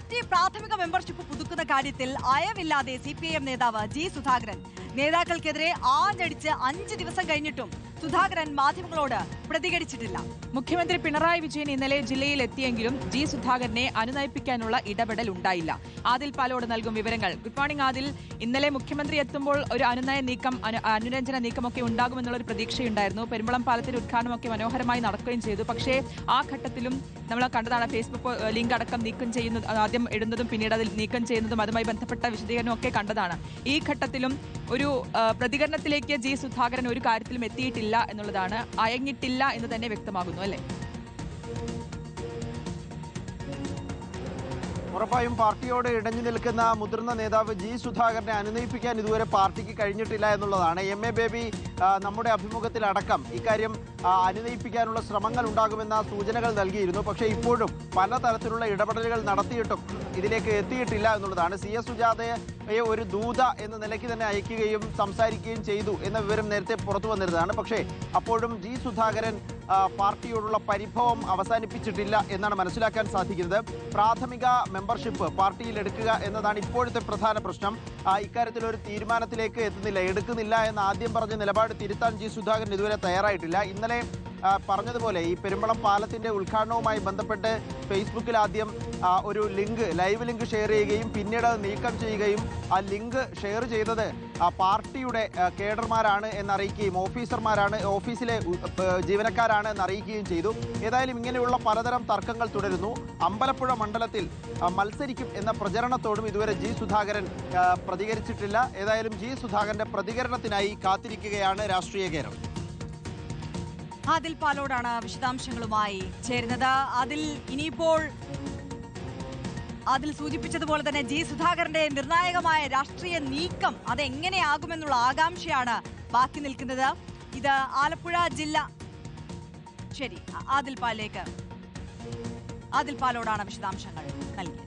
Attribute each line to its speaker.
Speaker 1: Party പ്രാഥമിക membership പുതുക്കുന്ന കാര്യത്തിൽ അയവില്ലാതെ CPIM നേതാവ് ജി സുധാകരൻ. നേതാക്കൾക്കെതിരെ ആഞ്ഞടിച്ച് 5 ദിവസം കഴിഞ്ഞിട്ടും സുധാകരൻ മാധ്യമങ്ങളോട് പ്രതികരിച്ചിട്ടില്ല.
Speaker 2: മുഖ്യമന്ത്രി പിണറായി വിജയൻ ഇന്നലെ ജില്ലയിൽ എത്തിയെങ്കിലും ജി സുധാകരനെ അനുനയിപ്പിക്കാനുള്ള ഇടപെടൽ ഉണ്ടായില്ല. ആദിൽ പാലോട് നൽകും വിവരങ്ങൾ. Good morning Adil. ഇന്നലെ മുഖ്യമന്ത്രി എത്തുമ്പോൾ ഒരു അനുരഞ്ജന നീക്കമൊക്കെ ഉണ്ടാകുമെന്നുള്ള ഒരു പ്രതീക്ഷയുണ്ടായിരുന്നു. പെരുമ്പളം പാലത്തിന്റെ ഉദ്ഘാടനമൊക്കെ മനോഹരമായി നടക്കുകയും ചെയ്തു. പക്ഷേ ആ ഘട്ടത്തിലും നമ്മൾ കണ്ടതാണ് ഫേസ്ബുക്ക് ലിങ്ക് അടക്കം നീക്കം ചെയ്യുന്നത്, ആദ്യം ഇടുന്നതും പിന്നീട് അതിൽ നീക്കം ചെയ്യുന്നതും അതുമായി ബന്ധപ്പെട്ട വിശദീകരണമൊക്കെ കണ്ടതാണ്. ഈ ഘട്ടത്തിലും ഒരു പ്രതികരണത്തിലേക്ക് ജി സുധാകരൻ ഒരു കാര്യത്തിലും എത്തിയിട്ടില്ല എന്നുള്ളതാണ്. അയങ്ങിട്ടില്ല എന്ന് തന്നെ വ്യക്തമാകുന്നു അല്ലേ?
Speaker 3: ഉറപ്പായും പാർട്ടിയോട് ഇടഞ്ഞു നിൽക്കുന്ന മുതിർന്ന നേതാവ് ജി സുധാകരനെ അനുനയിപ്പിക്കാൻ ഇതുവരെ പാർട്ടിക്ക് കഴിഞ്ഞിട്ടില്ല എന്നുള്ളതാണ്. MA ബേബി നമ്മുടെ അഭിമുഖത്തിലടക്കം ഇക്കാര്യം അനുനയിപ്പിക്കാനുള്ള ശ്രമങ്ങൾ ഉണ്ടാകുമെന്ന സൂചനകൾ നൽകിയിരുന്നു. പക്ഷേ ഇപ്പോഴും പലതരത്തിലുള്ള ഇടപെടലുകൾ നടത്തിയിട്ടും ഇതിലേക്ക് എത്തിയിട്ടില്ല എന്നുള്ളതാണ്. CS സുജാതയെ ഒരു ദൂത എന്ന നിലയ്ക്ക് തന്നെ അയക്കുകയും സംസാരിക്കുകയും ചെയ്തു എന്ന വിവരം നേരത്തെ പുറത്തു വന്നിരുന്നതാണ്. പക്ഷേ അപ്പോഴും ജി സുധാകരൻ പാർട്ടിയോടുള്ള പരിഭവം അവസാനിപ്പിച്ചിട്ടില്ല എന്നാണ് മനസ്സിലാക്കാൻ സാധിക്കുന്നത്. പ്രാഥമിക മെമ്പർഷിപ്പ് പാർട്ടിയിൽ എടുക്കുക എന്നതാണ് ഇപ്പോഴത്തെ പ്രധാന പ്രശ്നം. ഇക്കാര്യത്തിൽ ഒരു തീരുമാനത്തിലേക്ക് എടുക്കുന്നില്ല എന്ന് ആദ്യം പറഞ്ഞ നിലപാട് തിരുത്താൻ ജി സുധാകരൻ ഇതുവരെ തയ്യാറായിട്ടില്ല. ഇന്നലെ പറഞ്ഞതുപോലെ ഈ പെരുമ്പളം പാലത്തിന്റെ ഉദ്ഘാടനവുമായി ബന്ധപ്പെട്ട് ഫേസ്ബുക്കിൽ ആദ്യം ഒരു ലൈവ് ലിങ്ക് ഷെയർ ചെയ്യുകയും പിന്നീട് നീക്കം ചെയ്യുകയും ആ ലിങ്ക് ഷെയർ ചെയ്തത് പാർട്ടിയുടെ കേഡർമാരാണ് എന്നറിയിക്കുകയും ഓഫീസിലെ ജീവനക്കാരാണ് എന്നറിയിക്കുകയും ചെയ്തു. ഏതായാലും ഇങ്ങനെയുള്ള പലതരം തർക്കങ്ങൾ തുടരുന്നു. അമ്പലപ്പുഴ മണ്ഡലത്തിൽ മത്സരിക്കും എന്ന പ്രചരണത്തോടും ഇതുവരെ ജി സുധാകരൻ പ്രതികരിച്ചിട്ടില്ല. ഏതായാലും ജി സുധാകരന്റെ പ്രതികരണത്തിനായി കാത്തിരിക്കുകയാണ് രാഷ്ട്രീയ കേരളം.
Speaker 1: ആദിൽ പാലോടാണ് വിശദാംശങ്ങളുമായി ചേരുന്നത്. ഇനിയിപ്പോൾ അതിൽ സൂചിപ്പിച്ചതുപോലെ തന്നെ ജി സുധാകരന്റെ നിർണായകമായ രാഷ്ട്രീയ നീക്കം അതെങ്ങനെയാകുമെന്നുള്ള ആകാംക്ഷയാണ് ബാക്കി നിൽക്കുന്നത്. ഇത് ആലപ്പുഴ ജില്ല. ശരി, ആദിൽ പാലോടാണ് വിശദാംശങ്ങൾ നൽകിയത്.